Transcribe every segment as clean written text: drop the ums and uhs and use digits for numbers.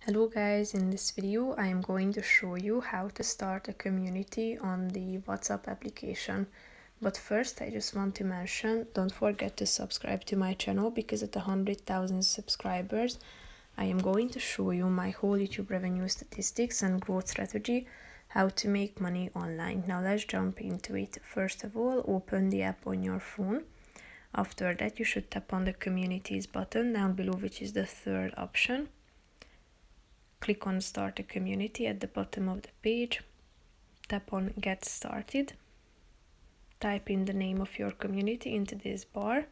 Hello guys, in this video I am going to show you how to start a community on the WhatsApp application. But first I just want to mention, don't forget to subscribe to my channel because at 100,000 subscribers I am going to show you my whole YouTube revenue statistics and growth strategy, how to make money online. Now let's jump into it. First of all, open the app on your phone. After that you should tap on the communities button down below, which is the third option. Click on Start a Community at the bottom of the page. Tap on Get Started. Type in the name of your community into this bar.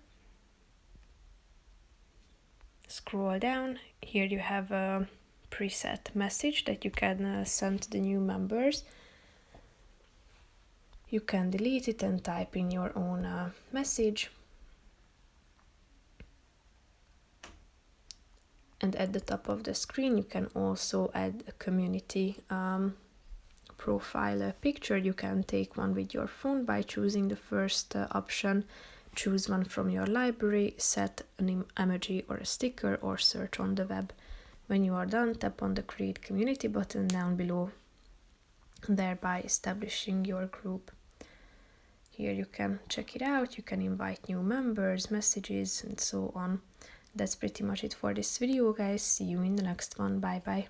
Scroll down. Here you have a preset message that you can send to the new members. You can delete it and type in your own message. And at the top of the screen you can also add a community profile picture. You can take one with your phone by choosing the first option. Choose one from your library, set an emoji or a sticker, or search on the web. When you are done, tap on the Create Community button down below, thereby establishing your group. Here you can check it out, you can invite new members, messages, and so on. That's pretty much it for this video, guys. See you in the next one. Bye bye.